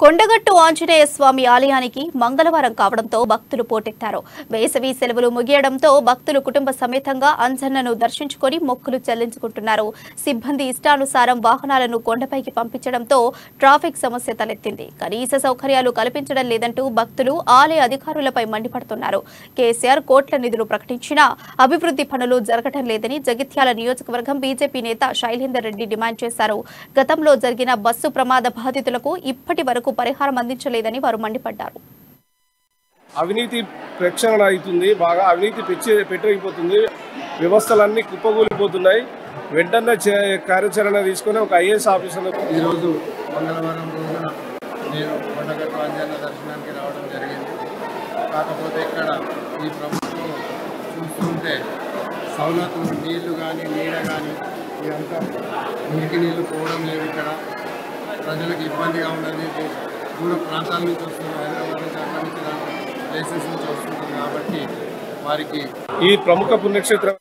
కొండగట్టు ఆంజనేయ స్వామి ఆలయానికి మంగళవారం కావడంతో భక్తులు పోటెత్తారు. వేసవి సెలవులు ముగియడంతో భక్తులు కుటుంబ సమేతంగా అంజన్నను దర్శించుకొని మొక్కులు చెల్లించుకుంటున్నారు. సిబ్బంది ఇష్టానుసారం వాహనాలను కొండపైకి పంపించడంతో ట్రాఫిక్ సమస్య తలెత్తింది. కనీస సౌకర్యాలు కల్పించడం లేదంటూ భక్తులు ఆలయ అధికారులపై మండిపడుతున్నారు. కేసీఆర్ కోట్ల నిధులు ప్రకటించినా అభివృద్ధి పనులు జరగడం లేదని జగిత్యాల నియోజకవర్గం బీజేపీ నేత శైలేందర్ రెడ్డి డిమాండ్ చేశారు. గతంలో జరిగిన బస్సు ప్రమాద బాధితులకు ఇప్పటి వరకు పరిహారం అందించలేదని వారు మండిపడ్డారు. అవినీతి ప్రక్షాళన అవుతుంది, బాగా అవినీతి పెట్టిపోతుంది, వ్యవస్థలన్నీ కుప్పగూలిపోతున్నాయి. వెంటనే కార్యాచరణ తీసుకుని ఒక ఐఏఎస్ ఆఫీసర్ ఈరోజు మంగళవారం రోజున నేను కొండగట్టు ఆంజనేయ దర్శనానికి రావడం జరిగింది. కాకపోతే ఇక్కడ ఈ ప్రభుత్వం చూస్తుంటే సౌలతులు నీళ్లు కానీ నీడ కానీ ఇదంతా మురికి నీళ్లు పోవడం లేదు. ఇక్కడ ప్రజలకు ఇబ్బందిగా ఉన్నది. దూర ప్రాంతాల నుంచి వస్తున్నారు, హైదరాబాద్ నుంచి అక్కడి నుంచి ప్లేసెస్ నుంచి వస్తున్నారు. కాబట్టి వారికి ఈ ప్రముఖ పుణ్యక్షేత్రం